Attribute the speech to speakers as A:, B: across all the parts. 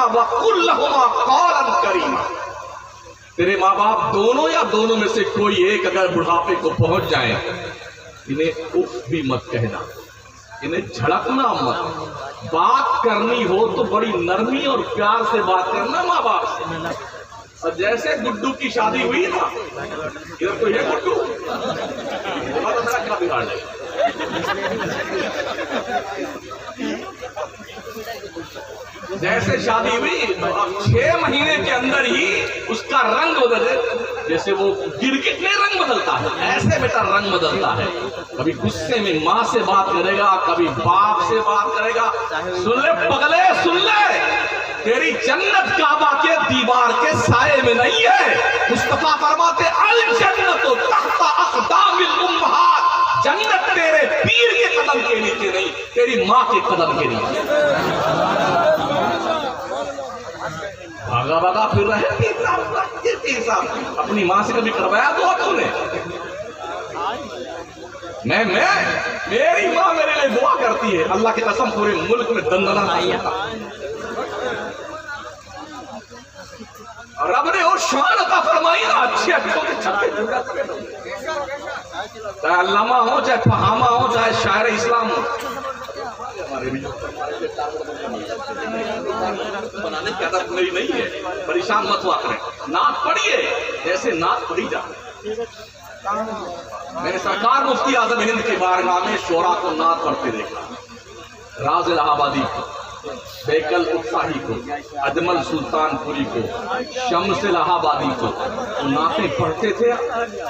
A: वकुल्लहुमा कौलन करीमा। तेरे माँ बाप दोनों या दोनों में से कोई एक अगर बुढ़ापे को पहुंच जाए, इन्हें उफ भी मत कहना, इन्हें झड़कना मत। बात करनी हो तो बड़ी नरमी और प्यार से बात करना माँ बाप से। और जैसे गुड्डू की शादी हुई ना, इधर कोई है गुड्डू, क्या बिगाड़ है। जैसे शादी हुई तो अब 6 महीने के अंदर ही उसका रंग बदले। जैसे वो गिरगिट में रंग बदलता है, ऐसे बेटा रंग बदलता है। कभी गुस्से में माँ से बात करेगा, कभी बाप से बात करेगा। सुन ले पगले, सुन ले, तेरी जन्नत काबा के दीवार के साये में नहीं है। मुस्तफा फरमाते अल जन्नतु तहता अक़दामिल उम्महात। जन्नत तेरे पीर के कदम के नीचे नहीं, तेरी माँ के कदम के नीचे। भागा भागा फिर रहे अपनी माँ से कभी करवाया तो तूने? मैं मेरी माँ मेरे लिए दुआ करती है, अल्लाह की कसम पूरे मुल्क में दंदना रब ने वो शान अता फरमाई ना, अच्छे अच्छों के छक्के, चाहे अल्लामा हो, चाहे फहामा हो, चाहे शायर इस्लाम हो। हमारे भी बनाने की आदत मेरी नहीं है, परेशान मत हुआ करें। नात पढ़िए जैसे नात पढ़ी जाए। मैंने सरकार मुफ्ती आजम हिंद के बारगाह में शोरा को नात पढ़ते देखा। राज इलाहाबादी को, बेकल उत्साही को, अजमल सुल्तानपुरी को, शम्स इलाहाबादी को नातें पढ़ते थे।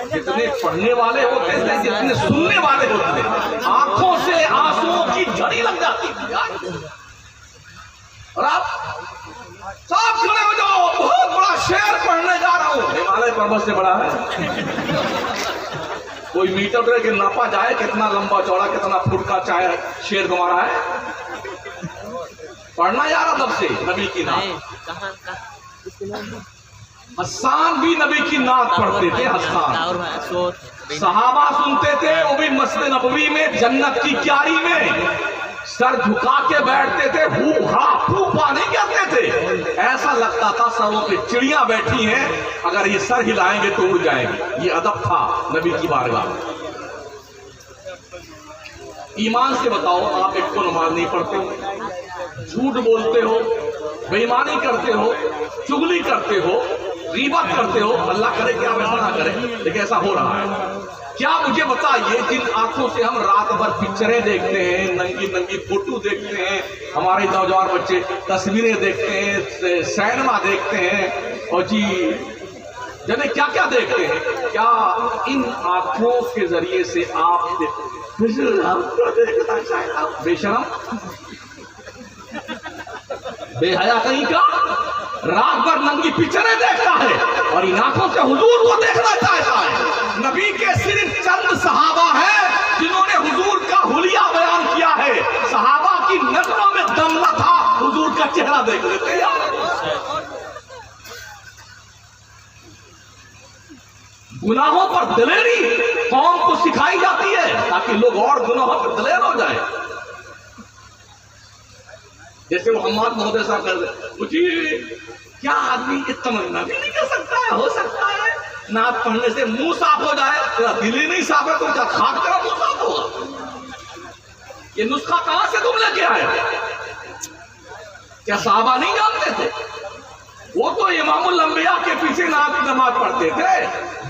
A: जितने पढ़ने वाले होते थे, जितने सुनने वाले होते थे, आंखों से आंसुओं की झड़ी लग जाती थी यार। और आप सब खड़े हो जाओ, बहुत बड़ा शेर पढ़ने जा रहा हूं। हिमालय पर्वत से बड़ा है, कोई मीटर के नापा जाए कितना लंबा चौड़ा, कितना फुट का चाहे शेर तुम्हारा है। पढ़ना जा रहा तब से नबी की नात। हस्सान भी नबी की नात पढ़ते थे। हस्सान सहाबा सुनते थे, वो भी मस्जिद नबवी में जन्नत की क्यारी में सर झुका के बैठते थे। हू हा फूफा नहीं कहते थे, ऐसा लगता था सरों पे चिड़िया बैठी हैं, अगर ये सर हिलाएंगे तो उड़ जाएंगे। ये अदब था नबी की बारगाह में। ईमान से बताओ, आप एक को नमाज नहीं पढ़ते हो, झूठ बोलते हो, बेईमानी करते हो, चुगली करते हो, गीबत करते हो। अल्लाह करे क्या वैसा ना करे, लेकिन ऐसा हो रहा है। क्या मुझे बताइए, जिन आंखों से हम रात भर पिक्चरें देखते हैं, नंगी नंगी फोटो देखते हैं, हमारे नौजवान बच्चे तस्वीरें देखते हैं, सिनेमा देखते हैं, और जी जाने क्या क्या देखते हैं, क्या इन आंखों के जरिए से आप बेशरम बेहया कहीं का रात भर नंगी पिक्चरें देखता है और इन आंखों से हुजूर को देखना चाहता है। नबी के सिर्फ चंद सहाबा हैं जिन्होंने हुजूर का हुलिया बयान किया है। सहाबा की नजरों में दम न था, हुजूर का चेहरा देख लेते यार। गुनाहों पर दलेरी कौम को सिखाई जाती है ताकि लोग और गुनाहों पर दलेर हो जाए। जैसे मोहम्मद महोदय साहब कर क्या आदमी ये तमन्ना भी नहीं कर सकता है, हो सकता है नात पढ़ने से मुंह साफ हो जाए। तेरा दिल ही नहीं साफ है तो क्या खाक तेरा मुंह साफ होगा? ये नुस्खा कहां से तुम लेके आए? क्या साहबा नहीं जानते थे? वो तो इमामुल अंबिया के पीछे नात नमाज पढ़ते थे,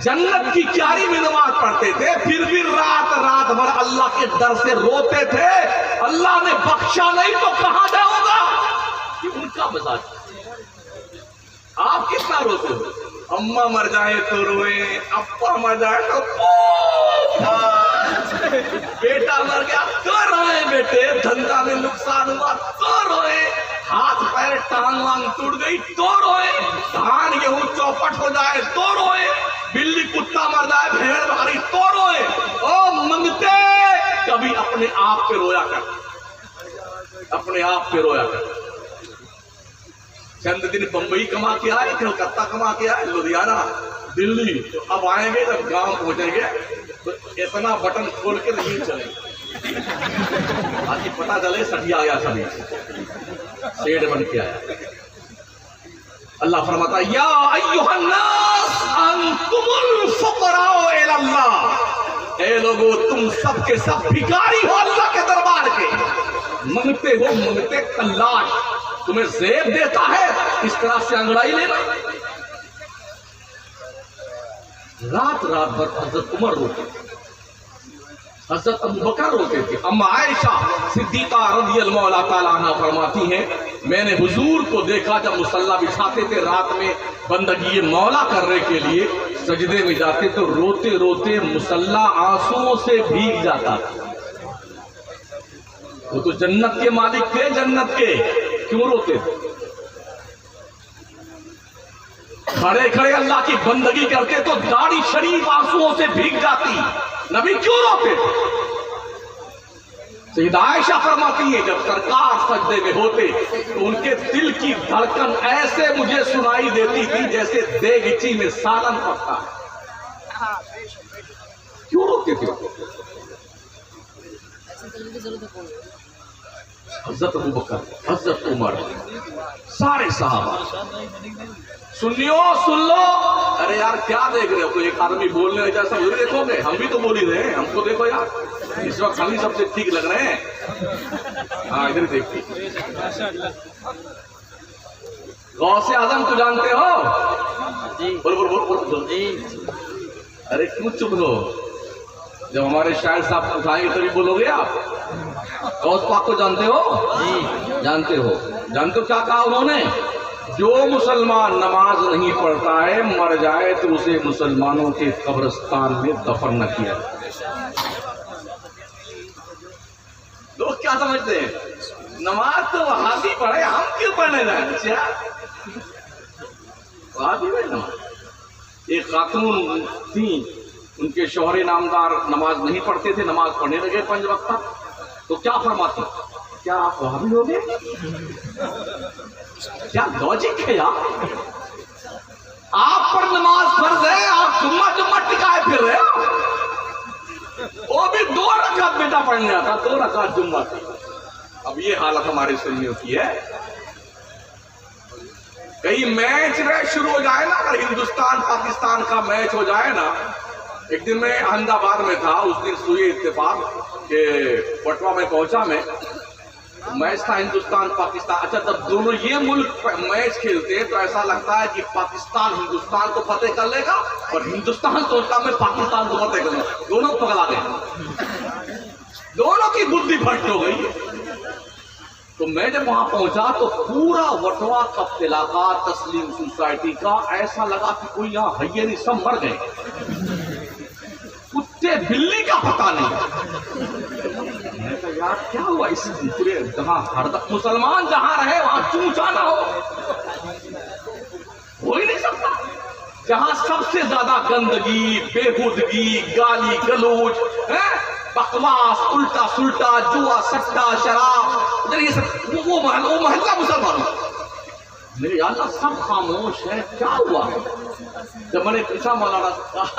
A: जन्नत की क्यारी में नमाज पढ़ते थे, फिर भी रात रात भर अल्लाह के डर से रोते थे। अल्लाह ने बख्शा नहीं तो कहां जाऊंगा? ये उनका मजाज। आप कितना रोते हो? अम्मा मर जाए तो रोए, अप्पा मर जाए तो बेटा मर गया तो रोए, बेटे धंधा में नुकसान हुआ तो रोए, हाथ पैर टांग वांग टूट गई तो रोए, धान गेहूं चौपट हो जाए तो रोए, बिल्ली कुत्ता मर जाए भेड़ भारी तो रोए। ओ मंगते कभी अपने आप पे रोया कर, अपने आप पे रोया कर। चंद दिन बंबई कमा के आए, कलकत्ता कमा के आए, लुधियाना, दिल्ली, अब आएंगे जब गांव पहुंचेंगे तो इतना बटन खोल के नहीं चलेंगे। आज पता चले सठिया आया, सभी सेठ बन के आया। अल्लाह फरमाता है या अय्युहन्नास अंतुमुल फुकराओ इलल्लाह, ए लोगो तुम सब के सब भिखारी हो अल्लाह के दरबार के, मंगते हो मंगते कल्लाश, तुम्हें ज़ेब देता है इस तरह से अंगड़ाई लेना। रात रात भर हजरत उमर रोते थे, हजरत अबू बकर रोते थे। अम्मा आयशा सिद्दीका रज़ियल्लाहु ताला अन्हा फरमाती हैं मैंने हुजूर को देखा जब मुसल्ला बिछाते थे रात में बंदगी मौला करने के लिए, सजदे में जाते तो रोते रोते मुसल्ला आंसुओं से भीग जाता था। वो तो जन्नत के मालिक थे, जन्नत के, क्यों रोते थे? खड़े खड़े अल्लाह की बंदगी करते तो दाढ़ी शरीफ आंसुओं से भीग जाती, नबी क्यों रोते थे? सैयदा आयशा फरमाती है जब सरकार सजदे में होते तो उनके दिल की धड़कन ऐसे मुझे सुनाई देती थी जैसे देगची में सालन पकता है। क्यों रोते थे? हजरत अबू बकर, हजरत उमर, सारे सहाबा। सुनियो सुन लो, अरे यार क्या देख रहे हो? कोई एक आदमी बोलने लगा सब देखोगे, हम भी तो बोल ही रहे हैं, हमको देखो यार, इस वक्त हम ही सबसे ठीक लग रहे हैं। हाँ इधर देखिए, गौसे आजम को जानते हो? बोल बोल बोल बोल जी। अरे क्यों चुप हो? जब हमारे शायर साहब उठाएंगे तभी बोलोगे आप। गौस पाक को जानते हो? जी जानते हो। जानते हो क्या कहा उन्होंने? जो मुसलमान नमाज नहीं पढ़ता है मर जाए तो उसे मुसलमानों के कब्रिस्तान में दफन न किया। लोग क्या समझते हैं? नमाज तो वहाबी पढ़े, हम क्यों पढ़ने जाए? वहाबी में नमाज। एक खातून थी, उनके शौहरे नामदार नमाज नहीं पढ़ते थे, नमाज पढ़ने लगे 5 वक्त, तो क्या फरमाते? क्या आप वहाबी हो गए? क्या लॉजिक है यार? आप पर नमाज फर्ज है, आप जुम्मा जुम्मा टिकाए फिर रहे हो। वो भी 2 रकात बेटा पढ़ने आता, 2 रकात जुम्मा की। अब ये हालत हमारे सुन्नियों की है। कहीं मैच शुरू हो जाए ना, अगर हिंदुस्तान पाकिस्तान का मैच हो जाए ना, एक दिन मैं अहमदाबाद में था, उस दिन सुई इत्तेफाक के पटवा में पहुंचा मैं, मैच था हिंदुस्तान पाकिस्तान। अच्छा तब दोनों ये मुल्क मैच खेलते तो ऐसा लगता है कि पाकिस्तान हिंदुस्तान को फतेह कर लेगा और हिंदुस्तान सोचता मैं पाकिस्तान को फतेह कर लूंगा। दोनों पगला गए, दोनों की बुद्धि भ्रष्ट हो गई। तो मैं जब वहां पहुंचा तो पूरा वटवा का इलाका तस्लीम सोसाइटी का ऐसा लगा कि कोई यहाँ हइये नहीं, सब मर गए, कुत्ते बिल्ली का पता नहीं। यार क्या हुआ इस पूरे जहां हरदम मुसलमान जहां रहे वहां चूचा ना हो ही नहीं सकता। जहां सबसे ज्यादा गंदगी, बेहूदगी, गाली गलौज, बकवास, उल्टा सुल्टा, जुआ सट्टा शराब, ये सब वो महल्ला मुसलमानों। मेरे अल्लाह सब खामोश है, क्या हुआ? जब मैंने पूछा मौलाना,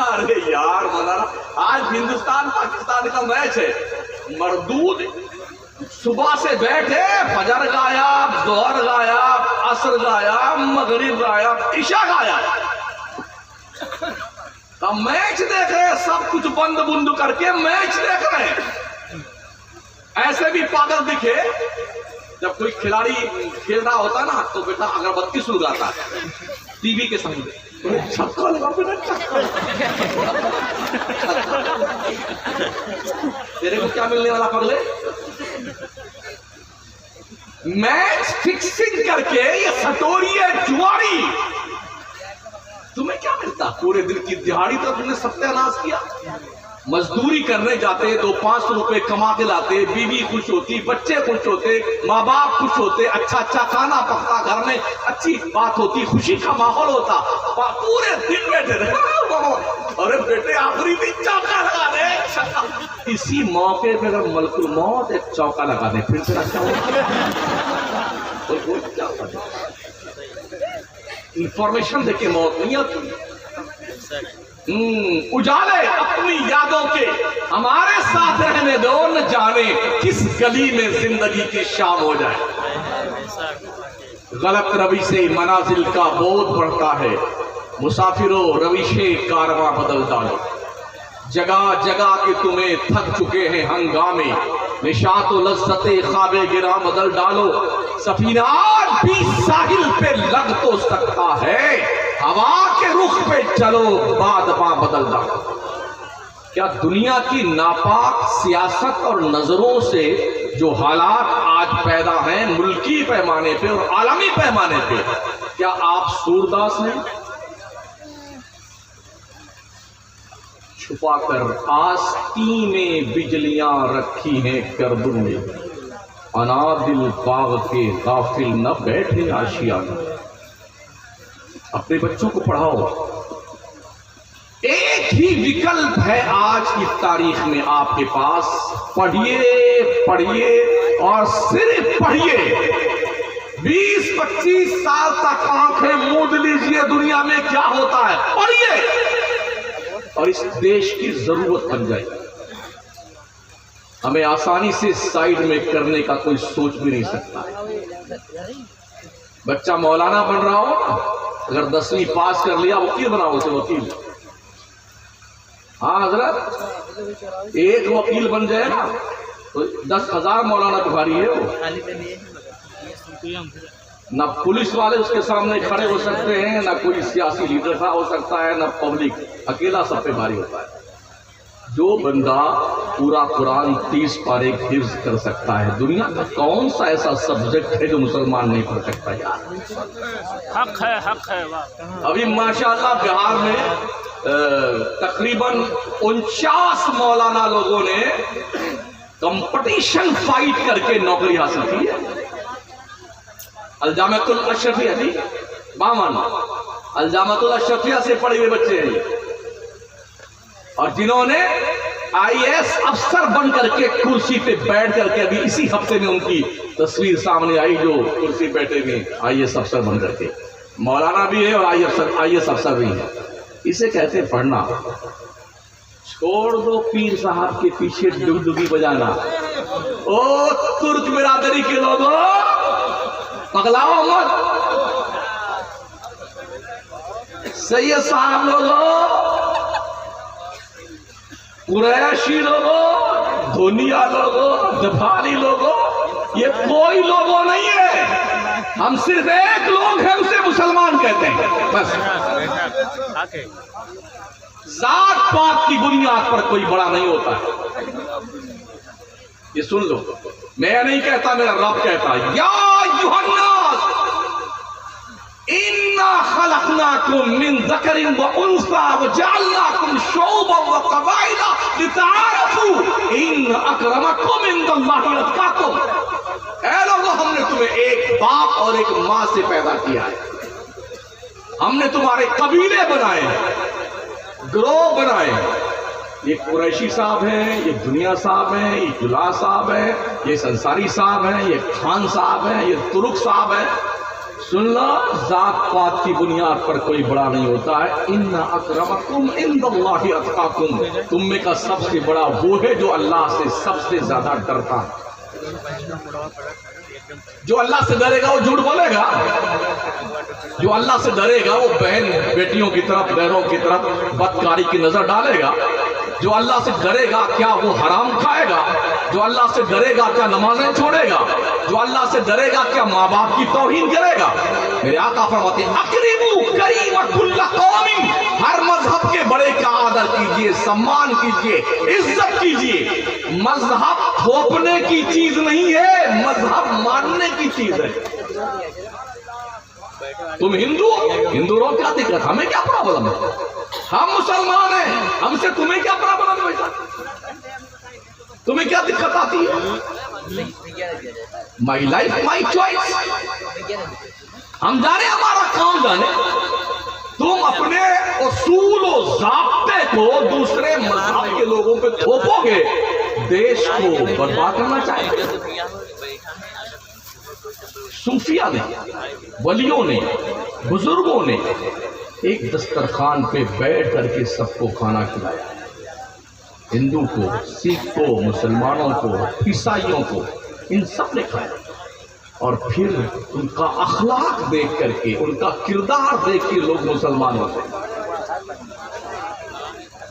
A: अरे यार मौलाना आज हिंदुस्तान पाकिस्तान का मैच है, मरदूद सुबह से बैठे, फजर गायब, जोहर गायब, असर गायब, मगरिब गायब, इशा गायब, अब मैच देख रहे, सब कुछ बंद बुंद करके मैच देख रहे हैं। ऐसे भी पागल दिखे, जब कोई खिलाड़ी खेल रहा होता ना तो बेटा अगरबत्ती सुलगाता है टीवी के सामने, छक्का लगा बेटा, छक्का। तेरे को क्या मिलने वाला पगले? मैच फिक्सिंग करके ये सटोरी है, जुआरी। तुम्हें क्या मिलता? पूरे दिन की दिहाड़ी तो तुमने सत्यानाश किया। मजदूरी करने जाते, 200-500 रुपए कमा के लाते, बीवी खुश होती, बच्चे खुश होते, माँ बाप खुश होते, अच्छा अच्छा खाना पकता, घर में अच्छी बात होती, खुशी का माहौल होता, पूरे दिन बैठे रहे। अरे बेटे आखिरी दिन चौका लगा दे, इसी मौके पे अगर मलकुल मौत एक चौका लगा दे फिर तेरा क्या होगा? इंफॉर्मेशन देके मौत नहीं आती। उजाले अपनी यादों के हमारे साथ रहने दो, न जाने किस गली में जिंदगी की शाम हो जाए। गलत रवि से मनाजिल का बोध बढ़ता है। मुसाफिरों रविशे कारवां बदल डालो, जगह जगह के तुम्हें थक चुके हैं हंगामे, निशात लज्जते ख्वाबे गिरा बदल डालो। सफीना भी साहिल पे लग तो सकता है, हवा के रुख पे चलो बादबा बदल डालो। क्या दुनिया की नापाक सियासत और नजरों से जो हालात आज पैदा हैं मुल्की पैमाने पे और आलमी पैमाने पे, क्या आप सूरदास हैं? छुपाकर आस्ती में बिजलियां रखी हैं करदू में, अनादिल बाग के गाफिल न बैठे आशियाना। अपने बच्चों को पढ़ाओ। एक ही विकल्प है आज की तारीख में आपके पास, पढ़िए पढ़िए और सिर्फ पढ़िए। 20-25 साल तक आंखें मूंद लीजिए, दुनिया में क्या होता है, पढ़िए और इस देश की जरूरत बन जाएगी। हमें आसानी से साइड में करने का कोई सोच भी नहीं सकता। बच्चा मौलाना बन रहा हो, अगर 10वीं पास कर लिया वकील बनाओ उसे वकील। हाँ हजरत, एक वकील बन जाए ना तो 10,000 मौलाना बुखारी है वो। ना पुलिस वाले उसके सामने खड़े हो सकते हैं, ना कोई सियासी लीडर खड़ा हो सकता है, ना पब्लिक, अकेला सब पे भारी होता है। जो बंदा पूरा कुरान 30 पारे हिफ्ज कर सकता है, दुनिया का कौन सा ऐसा सब्जेक्ट है जो मुसलमान नहीं पढ़ सकता यार?
B: हक है, हक है।
A: अभी माशाअल्लाह बिहार में तकरीबन 49 मौलाना लोगों ने कंपटीशन फाइट करके नौकरी हासिल की है। अलजामतुल अशरफिया जी, बामन अलजामतुल अशरफिया से पढ़े हुए बच्चे हैं और जिन्होंने IAS अफसर बन करके कुर्सी पे बैठ करके, अभी इसी हफ्ते में उनकी तस्वीर सामने आई जो कुर्सी बैठे हुए IAS अफसर बन करके, मौलाना भी है और IAS अफसर भी है। इसे कहते पढ़ना। छोड़ दो पीर साहब के पीछे डुगडुगी बजाना। ओ तुर्क बिरादरी के लोगों, पगलाओ मत। सैयद साहब लोगों, कुरैशी लोगों, धोनिया लोगों, दफारी लोगों, ये कोई लोगों नहीं है। हम सिर्फ एक लोग हैं, उसे मुसलमान कहते हैं बस। जात पात की बुनियाद पर कोई बड़ा नहीं होता है। ये सुन लो, मैं नहीं कहता, मेरा रब कहता है, या युहन्नास इन्ना खलकनाकुम मिन ज़करिन व उन्सा व जअलनाकुम शुअबन व क़बाइला लितआरफू इन अक्रमकुम इंदल्लाहि अत्क़ाकुम। ऐ लोगों, हमने तुम्हें एक बाप और एक मां से पैदा किया है। हमने तुम्हारे कबीले बनाए हैं, ग्रोह बनाए हैं। ये कुरैशी साहब हैं, ये दुनिया साहब हैं, ये जुला साहब हैं, ये संसारी साहब हैं, ये खान साहब हैं, ये तुर्क साहब हैं। सुन लो, जात पात की बुनियाद पर कोई बड़ा नहीं होता है। इन्ना अक्रमकुम इंदल्लाहि अत्क़ाकुम, तुम में का सबसे बड़ा वो है जो अल्लाह से सबसे ज्यादा डरता है। जो अल्लाह से डरेगा वो झूठ बोलेगा, जो अल्लाह से डरेगा वो बहन बेटियों की तरफ, बहनों की तरफ बदकारी की नजर डालेगा। जो अल्लाह से डरेगा क्या वो हराम खाएगा? जो अल्लाह से डरेगा क्या नमाजें छोड़ेगा? जो अल्लाह से डरेगा क्या माँ बाप की तौहीन करेगा? मेरे आका फरमाते हैं, अकरीबू करीम कुल्ल कौमिन, हर मजहब के बड़े का आदर कीजिए, सम्मान कीजिए, इज्जत कीजिए। मजहब थोपने की चीज नहीं है, मजहब मानने की चीज है। तुम हिंदू रहो, क्या दिक्कत? हमें क्या प्रॉब्लम है? हम मुसलमान हैं, हमसे तुम्हें क्या प्रॉब्लम है? तुम्हें क्या दिक्कत आती है? My life my choice. हम जाने, हमारा काम जाने। तुम अपने उसूल और ज़ाब्ते को दूसरे मजहब के लोगों पे थोपोगे, देश को बर्बाद करना चाहेंगे। सूफिया ने, वलियों ने, बुजुर्गों ने एक दस्तरखान पे बैठ करके सबको खाना खिलाया। हिंदू को, सिख को, मुसलमानों को, ईसाइयों को, इन सब ने खाया। और फिर उनका अखलाक देख करके, उनका किरदार देख के लोग मुसलमान होते हैं।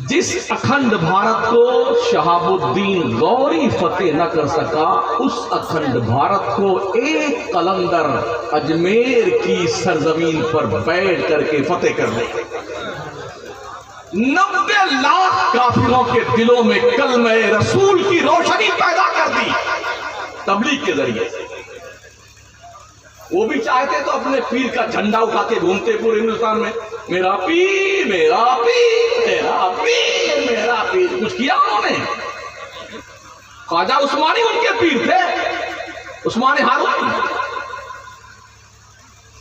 A: जिस अखंड भारत को शहाबुद्दीन गौरी फतेह न कर सका, उस अखंड भारत को एक कलंदर अजमेर की सरजमीन पर बैठ करके फतेह कर ले। 90 लाख काफिरों के दिलों में कलमे रसूल की रोशनी पैदा कर दी तबलीग के जरिए से। वो भी चाहते तो अपने पीर का झंडा उठा के घूमते पूरे हिंदुस्तान में, मेरा पीर मेरा पीर मेरा पीर मेरा पीर। कुछ किया उन्होंने? ख्वाजा उस्मानी उनके पीर थे, उस्मानी हारून।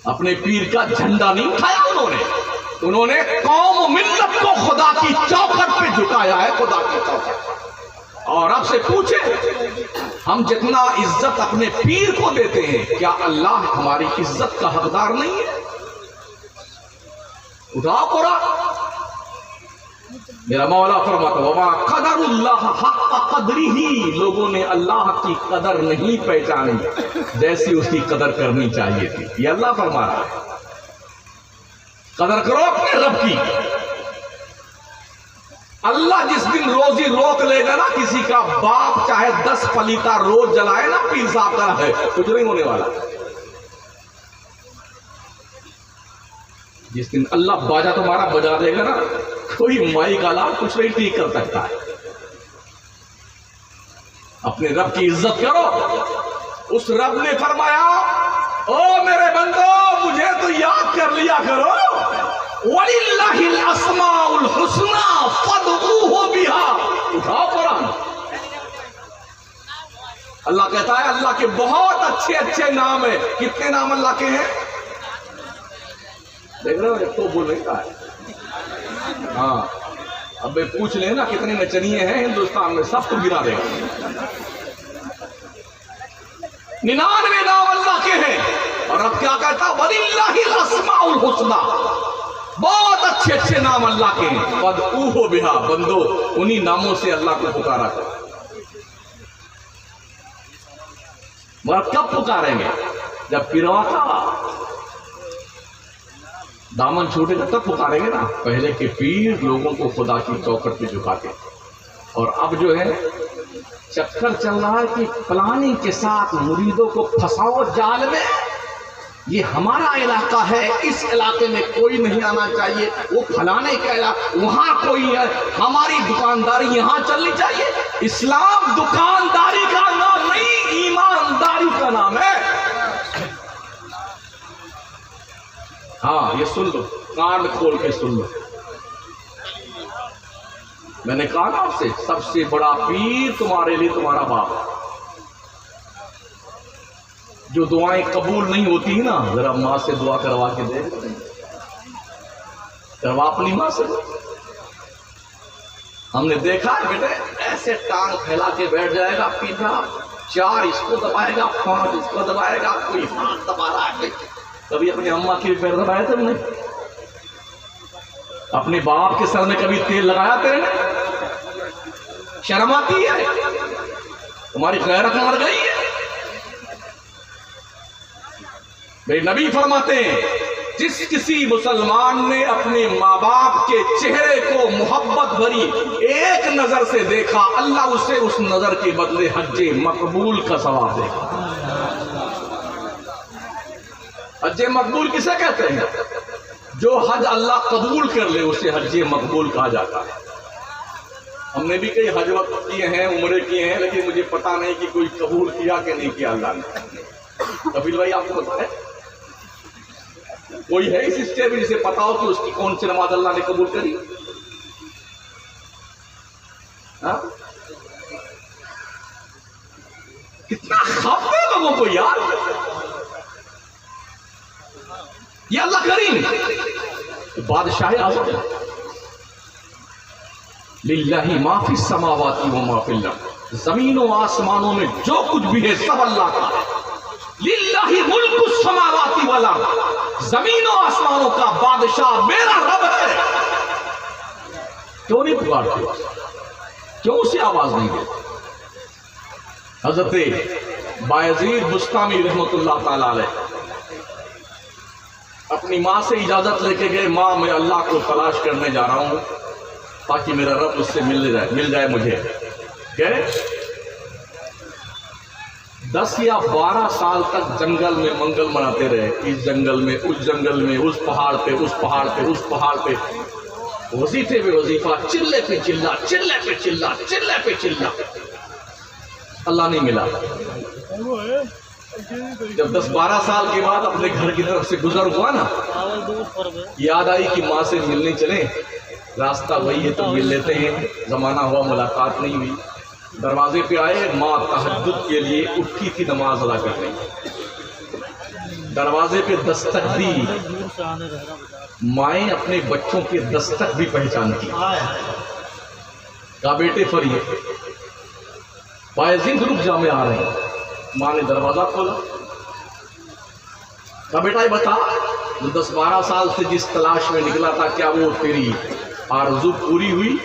A: अपने पीर का झंडा नहीं उठाया उन्होंने कौम मिल्लत को खुदा की चौखट पे झुकाया है, खुदा की चौखट। और अब से पूछे, हम जितना इज्जत अपने पीर को देते हैं, क्या अल्लाह हमारी इज्जत का हकदार नहीं है? उठाओ पूरा। मेरा मौला फरमाता वमा कदरुल्लाह हक़्क़ क़द्रिही, लोगों ने अल्लाह की कदर नहीं पहचानी जैसी उसकी कदर करनी चाहिए थी। ये अल्लाह फरमा रहा है। कदर करो अपने रब की। अल्लाह जिस दिन रोजी रोक लेगा ना, किसी का बाप चाहे 10 पलीता रोज जलाए ना, पीर साहब का है, कुछ नहीं होने वाला। जिस दिन अल्लाह बाजा तुम्हारा बजा देगा ना, कोई माई का लाभ कुछ नहीं ठीक कर सकता है। अपने रब की इज्जत करो। उस रब ने फरमाया, ओ मेरे बंदो, मुझे तो याद कर लिया करो। वलिल्लाहिल अस्माउल हुस्ना फदऊहु बिहा। उठाओ कुरान। अल्लाह कहता है, अल्लाह के बहुत अच्छे अच्छे नाम है। कितने नाम अल्लाह के हैं? देख रहे हो, एक तो बोल नहीं का है। हाँ, अब पूछ लेना कितने नचनिए हैं हिंदुस्तान में, सब तो गिरा देगा। 99 नाम अल्लाह के हैं। और अब क्या कहता? वलिल्लाहिल अस्माउल हुस्ना, बहुत अच्छे अच्छे नाम अल्लाह के हैं। फदऊहु बिहा, बंदो उन्हीं नामों से अल्लाह को पुकारा करो। मगर कब पुकारेंगे? जब पिरवा का दामन छूटेगा तब पुकारेंगे ना। पहले के पीर लोगों को खुदा की चौखट पे झुकाते। और अब जो है चक्कर चल रहा है कि प्लानिंग के साथ मुरीदों को फंसाओ जाल में। ये हमारा इलाका है, इस इलाके में कोई नहीं आना चाहिए, वो फलाने का इलाका, वहां कोई है, हमारी दुकानदारी यहां चलनी चाहिए। इस्लाम दुकानदारी का नाम नहीं, ईमानदारी का नाम है। हाँ, ये सुन लो, कान खोल के सुन लो। मैंने कहा ना आपसे, सबसे बड़ा पीर तुम्हारे लिए तुम्हारा बाप। जो दुआएं कबूल नहीं होती ना, जरा माँ से दुआ करवा के दे, करवा अपनी माँ से। हमने देखा है बेटे, ऐसे टांग फैला के बैठ जाएगा पीछा, 4 इसको दबाएगा, 5 इसको दबाएगा, कोई हाथ दबा रहा है। कभी अपनी अम्मा के पैर दबाया तुमने? अपने बाप के सर में कभी तेल लगाया तेरे? शर्म आती है? तुम्हारी गैरत मर गई है। मेरे नबी फरमाते हैं, जिस किसी मुसलमान ने अपने माँ बाप के चेहरे को मोहब्बत भरी एक नजर से देखा, अल्लाह उसे उस नजर के बदले हज्जे मकबूल का सवाब देगा। हज्जे मकबूल किसे कहते हैं? जो हज अल्लाह कबूल कर ले उसे हज्जे मकबूल कहा जाता है। हमने भी कई हज वक्त किए हैं, उम्रे किए हैं, लेकिन मुझे पता नहीं कि कोई कबूल किया कि नहीं किया अल्लाह ने। कबीर भाई आपको पता है? कोई है इस स्टेज में जिसे पता हो कि उसकी कौन सी नमाज अल्लाह ने कबूल करी? हाँ? कितना खौफ है लोगों को यार। ये अल्लाह करीम बादशाह आज़म है। लिल्लाहि मा फिस समावाति व मा फिल अर्द, जमीनों आसमानों में जो कुछ भी है सब अल्लाह का है। लिल्लाहि मुल्कुस समावाति वल अर्द, जमीनों आसमानों का बादशाह मेरा रब है। क्यों नहीं पुकारते? क्यों उसे आवाज नहीं देते? हजरत बायजीद बुस्तामी रहमतुल्लाह ताला अलैह अपनी माँ से इजाजत लेके गए, माँ मैं अल्लाह को तलाश करने जा रहा हूँ ताकि मेरा रब उससे मिल जाए मुझे। गए 10 या 12 साल तक जंगल में मंगल मनाते रहे, इस जंगल में उस जंगल में, उस पहाड़ पे उस पहाड़ पे उस पहाड़ पे, वजीफे पे वजीफा, चिल्ले पे चिल्ला, चिल्ले पे चिल्ला, चिल्ले पे चिल्ला, अल्लाह नहीं मिला। जब 10-12 साल के बाद अपने घर की तरफ से गुजर हुआ ना, याद आई कि माँ से मिलने चले, रास्ता वही है तो मिल लेते हैं, जमाना हुआ मुलाकात नहीं हुई। दरवाजे पे आए, माँ तहज्जुद के लिए उठी थी नमाज अदा करने, दरवाजे पे दस्तक दी। माएँ अपने बच्चों के दस्तक भी पहचानती, कहा बेटे फरिए, बायजीद रुक जा मैं आ रहे हैं। माँ ने दरवाजा खोला, कहा बेटा ये बता, जो 10-12 साल से जिस तलाश में निकला था, क्या वो तेरी आरज़ू पूरी हुई?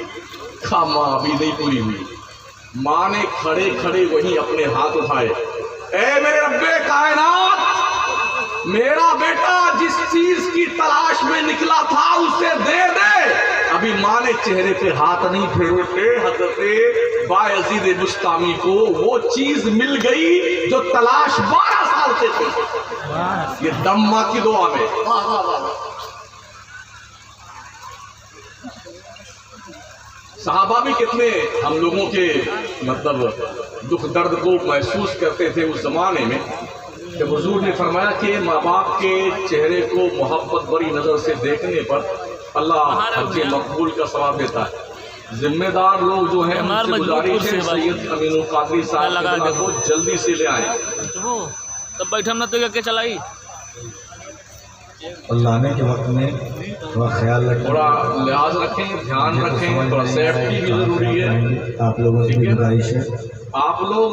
A: कहा माँ अभी नहीं पूरी हुई। माँ ने खड़े खड़े वहीं अपने हाथ उठाए, ए मेरे रब्बे कायनात, मेरा बेटा जिस चीज की तलाश में निकला था उसे दे दे। अभी माँ ने चेहरे पे हाथ नहीं फेरे थे, हज़रत बायजीद बुस्तामी को वो चीज मिल गई जो तलाश 12 साल से थी। ये दम माँ की दुआ में। वाह वाह वाह। सहाबा भी कितने हम लोगों के मतलब दुख दर्द को महसूस करते थे उस जमाने में, जब हुजूर ने फरमाया कि माँ बाप के चेहरे को मोहब्बत भरी नजर से देखने पर अल्लाह हज मकबूल का सवाब देता है। जिम्मेदार लोग जो हैं उनसे गुजारिश है सैयद अमीनुल कादरी साहब को जल्दी से ले आए।
B: तब बैठम ना तो क्या चलाई
C: लाने के वक्त में थोड़ा ख्याल रखें,
A: थोड़ा लिहाज रखें, ध्यान रखें, थोड़ा सेफ्टी भी जरूरी है।
C: आप लोगों से गुजारिश है,
A: आप लोग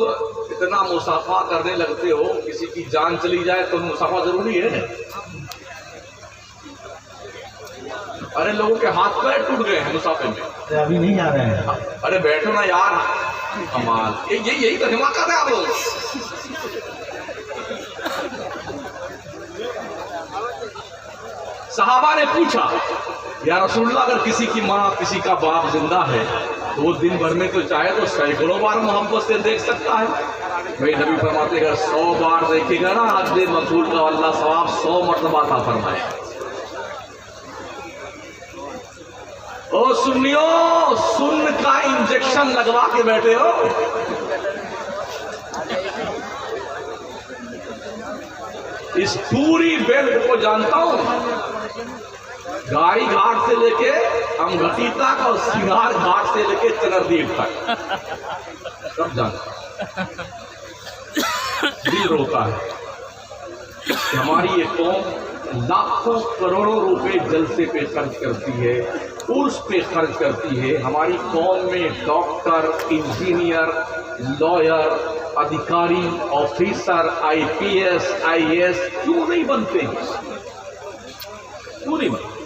A: इतना मुसाफा करने लगते हो, किसी की जान चली जाए तो मुसाफा जरूरी है। अरे लोगों के हाथ पैर टूट गए हैं मुसाफे में,
C: अभी नहीं जा रहे हैं।
A: अरे बैठो ना यार, कमाल, यही तो हिमाकत है आप लोग। सहाबा ने पूछा, या रसूलुल्लाह अगर किसी की माँ किसी का बाप जिंदा है तो वो दिन भर में तो चाहे तो सैकड़ों बार मोहब्बत से देख सकता है। भाई नबी फरमाते अगर 100 बार देखेगा ना हज मकबूल का अल्लाह सवाब 100 मरतबा था फरमाए। ओ सुनियो, सुन्न का इंजेक्शन लगवा के बैठे हो। इस पूरी बेल्ट को जानता हूं, गाड़ी घाट से लेके अमघटी तक और सिंगार घाट से लेके चनरदीप तक सब जानता। दिल रोता है कि हमारी ये कौम लाखों करोड़ों रुपए जलसे पे खर्च करती है, उर्स पे खर्च करती है। हमारी कौम में डॉक्टर, इंजीनियर, लॉयर, अधिकारी, ऑफिसर, IPS, IAS क्यों नहीं बनते हैं? क्यों नहीं बनते?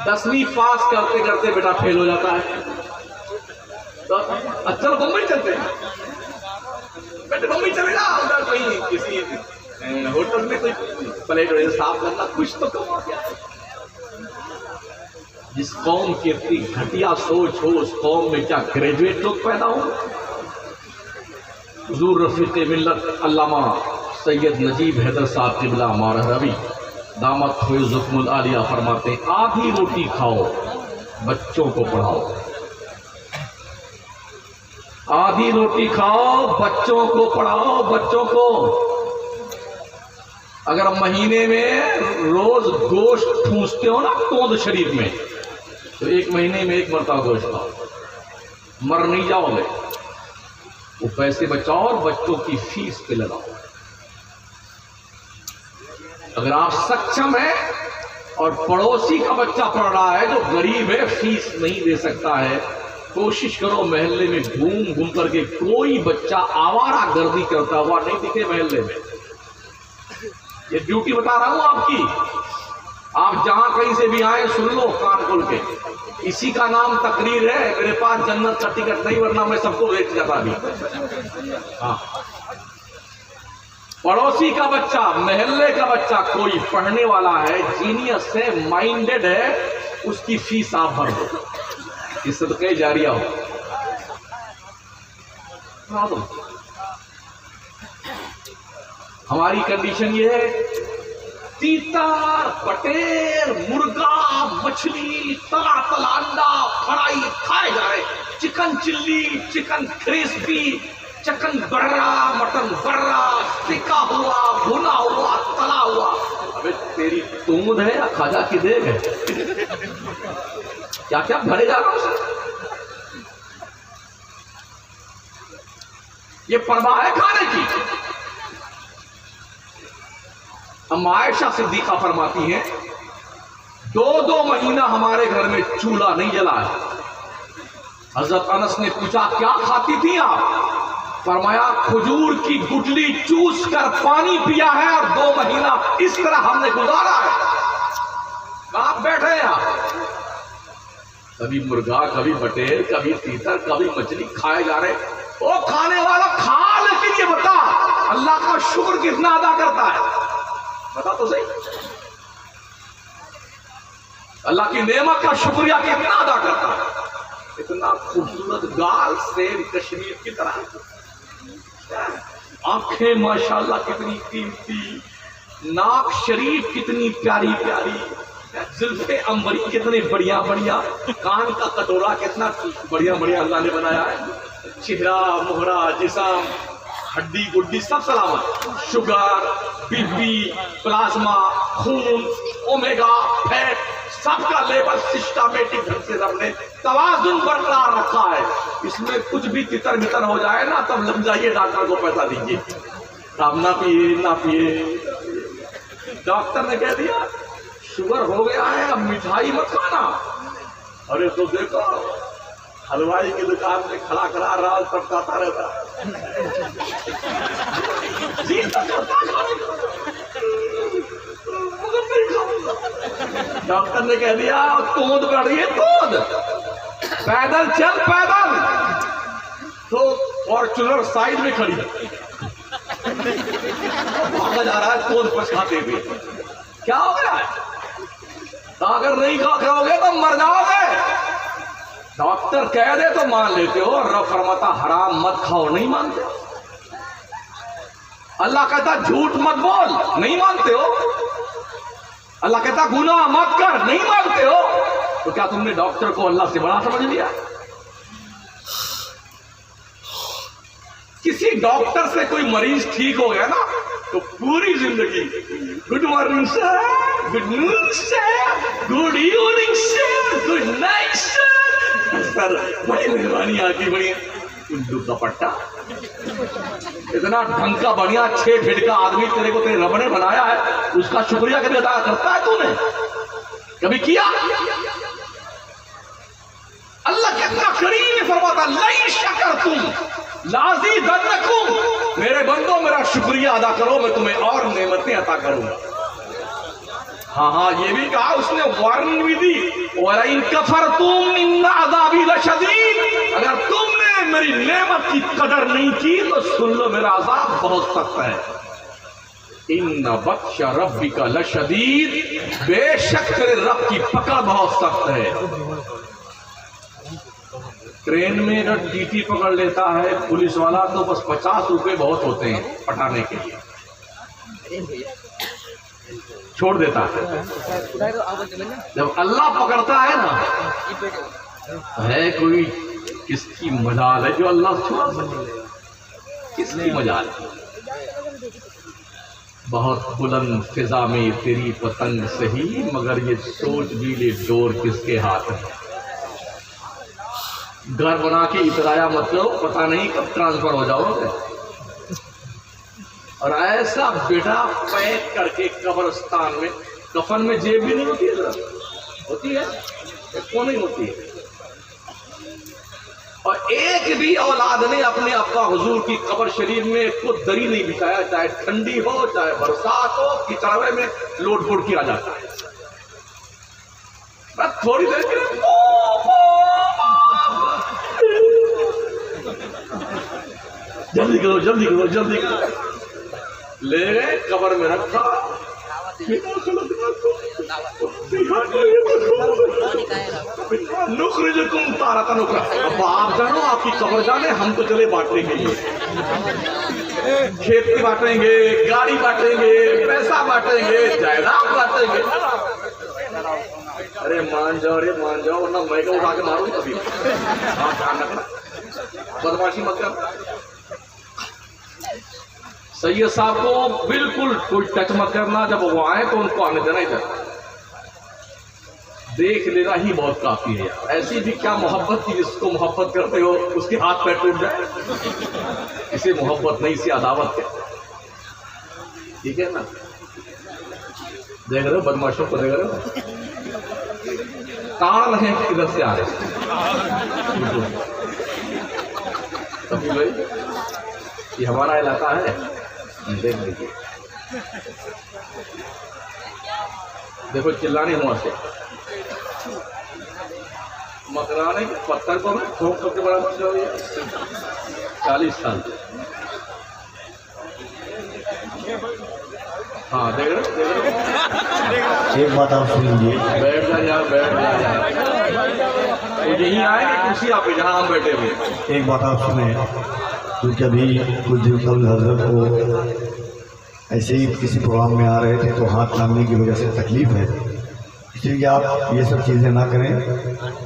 A: 10वीं पास करते करते बेटा फेल हो जाता है, तो अच्छा बम्बई चलते हैं, बेटे बम्बई चले जा, उधर कहीं किसी होटल में कोई प्लेट साफ करना, कुछ तो कमा गया। जिस कौम की इतनी घटिया सोच हो उस कौम में क्या ग्रेजुएट लोग पैदा हो? हुजूर रफीक मिल्लत अल्लामा सैयद नजीब हैदर साहब क़िबला मारह रवी दामत फ़ैज़ुल आलिया फरमाते, आधी रोटी खाओ बच्चों को पढ़ाओ, आधी रोटी खाओ बच्चों को पढ़ाओ। बच्चों को अगर महीने में रोज गोश्त ठूंसते हो ना तोंद शरीफ में, तो 1 महीने में 1 मरतबा गोश्त खाओ, मर नहीं जाओगे। वो पैसे बचाओ और बच्चों की फीस पे लगाओ। अगर आप सक्षम हैं और पड़ोसी का बच्चा पढ़ रहा है जो गरीब है, फीस नहीं दे सकता है, कोशिश करो महल्ले में घूम घूम करके कोई बच्चा आवारा गर्दी करता हुआ नहीं दिखे महल्ले में। ये ड्यूटी बता रहा हूं आपकी। आप जहां कहीं से भी आए सुन लो कान खोल के, इसी का नाम तकरीर है। मेरे पास जन्नत का टिकट नहीं, वरना मैं सबको बेच जाता अभी। हाँ, पड़ोसी का बच्चा, मोहल्ले का बच्चा कोई पढ़ने वाला है, जीनियस है, माइंडेड है, उसकी फीस आप भर दो, इस सदके जारिया हो। हमारी कंडीशन ये है, तीतर, बटेर, मुर्गा, मछली, तला तला अंडा, फ्राई खाए जा रहे, chicken chilli, chicken crispy, chicken barra, mutton barra, सिका हुआ, भुना हुआ, तला हुआ। अबे तेरी तूंद है या खाजा की देग है? क्या क्या भरे जा रहा हूं। ये परवाह है खाने की। अम्मा आयशा सिद्दीका फरमाती हैं, 2-2 महीना हमारे घर में चूल्हा नहीं जला है। हजरत अनस ने पूछा क्या खाती थी आप? फरमाया खजूर की गुठली चूस कर पानी पिया है और 2 महीना इस तरह हमने गुजारा है। कहां बैठे हैं आप? कभी मुर्गा, कभी बटेर, कभी तीतर, कभी मछली खाए जा रहे। ओ खाने वाला खा, लेकिन ये बता अल्लाह का शुक्र कितना अदा करता है? बता तो सही, अल्लाह की नेमत का शुक्रिया कितना अदा करता है? इतना खूबसूरत गाल सेब कश्मीर की तरह, आंखें माशाल्लाह कितनी कीमती, नाक शरीफ कितनी प्यारी प्यारी, जुल्फे अंबरी कितने बढ़िया बढ़िया, कान का कटोरा कितना बढ़िया बढ़िया अल्लाह ने बनाया है, चेहरा मोहरा जिस्म हड्डी गुड्डी सब सलामत, शुगर, बीपी, प्लाज्मा, खून, ओमेगा, फैट, सबका लेवल सिस्टमेटिक ढंग से सबने तवाजुन बरकरार रखा है। इसमें कुछ भी तितर बितर हो जाए ना, तब लग जाइए डॉक्टर को पैसा दीजिए, अब ना पिए ना पिए। डॉक्टर ने कह दिया शुगर हो गया है, अब मिठाई मत खाना। अरे तो देखो हलवाई की दुकान में खड़ा खड़ा राज टपकाता रहता डॉक्टर ने कह दिया तोंद बढ़ रही है, तोंद पैदल चल पैदल। तो फॉर्च्यूनर साइड में खड़ी भागा जा रहा है तोंद पछाते हुए। क्या हो गया है? अगर नहीं खाओगे तो मर जाओगे। डॉक्टर कह दे तो मान लेते हो, रब फरमाता हराम मत खाओ, नहीं मानते। अल्लाह कहता झूठ मत बोल, नहीं मानते हो। अल्लाह कहता गुनाह मत कर, नहीं मानते हो। तो क्या तुमने डॉक्टर को अल्लाह से बड़ा समझ लिया? किसी डॉक्टर से कोई मरीज ठीक हो गया ना, तो पूरी जिंदगी good morning sir, good noon sir, good evening sir, good night sir, बड़ी मेहरबानी आपकी, बड़ी उल्लू का पट्टा। इतना ढंग का बढ़िया 6 फीट का आदमी तेरे को तेरे रब ने बनाया है, उसका शुक्रिया कभी अदा करता है तूने? कभी किया? अल्लाह कितना करीम है, फरमाता लई शकर तुम लाजी दन्नकुम, मेरे बंदो मेरा शुक्रिया अदा करो, मैं तुम्हें और नेमतें अता करूंगा। हाँ हाँ, ये भी कहा उसने, वार्निंग भी दी, वलाइन कफरतुम इन अज़ाबी लशदीद, अगर तुमने मेरी नेमत की कदर नहीं की तो सुन लो मेरा अज़ाब बहुत सख्त है। इन्ना बत्श रब्बिका लशदीद, बेशक तेरे रब की पकड़ बहुत सख्त है। ट्रेन में अगर टीटी पकड़ लेता है पुलिस वाला तो बस 50 रुपए बहुत होते हैं पटाने के लिए, छोड़ देता है। जब अल्लाह पकड़ता है ना, है कोई किसकी मजाल है जो अल्लाह छुड़ा सके? किसकी मजाल है? बहुत बुलंद फिजा में तेरी पतंग सही, मगर ये सोच भी ले डोर किसके हाथ है। घर बना के इतराया मतलब पता नहीं कब ट्रांसफर हो जाओगे। और ऐसा बेटा पैक करके कब्रिस्तान में, कफन में जेब भी नहीं होती है, होती है क्यों नहीं होती है? और एक भी औलाद ने अपने अब्बा हुजूर की कब्र शरीफ में को दरी नहीं बिछाया, चाहे ठंडी हो चाहे बरसात हो, कि चढ़ावे में लोट पोट किया जाता है। थोड़ी देर के लिए जल्दी करो जल्दी करो जल्दी करो, ले गए कब्र में रखा। नुखरिजुकुम तारतन उखरा। अब आप जानो, आपकी कब्र जाने, हम तो चले बांटने के लिए। खेती बांटेंगे, गाड़ी बांटेंगे, पैसा बांटेंगे, जायदाद बांटेंगे। अरे मान जाओ वरना मैं को उठा के मारूं कभी। आप ध्यान रखना, बदमाशी मत कर। सैयद साहब को बिल्कुल कोई टच मत करना, जब वो आए तो उनको आने देना इधर। देख लेना ही बहुत काफी है यार। ऐसी भी क्या मोहब्बत की जिसको मोहब्बत करते हो उसके हाथ पैर टूट जाए। इसे मोहब्बत नहीं, इसे अदावत है। ठीक है ना? देख रहे हो बदमाशों को, देख रहे हो ताड़ है किधर से आ रहे। कभी भाई ये हमारा इलाका है, देख लीजिए। देखो चिल्लाने हुआ से मकराने के पत्थर को ठोक करके बराबर से हो गया 40 साल। हाँ देख रहे
C: एक बात आप सुन लीजिए।
A: बैठ जा यार, बैठ जा यार। तो यहीं आएंगे कुर्सी आप जहाँ हम बैठे हुए।
C: एक बात आप सुने, क्योंकि अभी कुछ दिन कबल हजरत को ऐसे ही किसी प्रोग्राम में आ रहे थे तो हाथ थामने की वजह से तकलीफ है, इसलिए आप ये सब चीज़ें ना करें।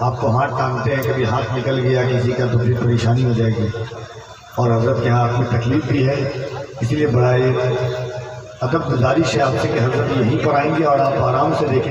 C: आपको हाथ थामते हैं, कभी हाथ निकल गया किसी का तो फिर परेशानी हो जाएगी। और हजरत के हाथ में तकलीफ भी है, इसलिए बड़ा अदब गुजारिश है आपसे कि हजरत यहीं पर आएंगे और आप आराम से देखें।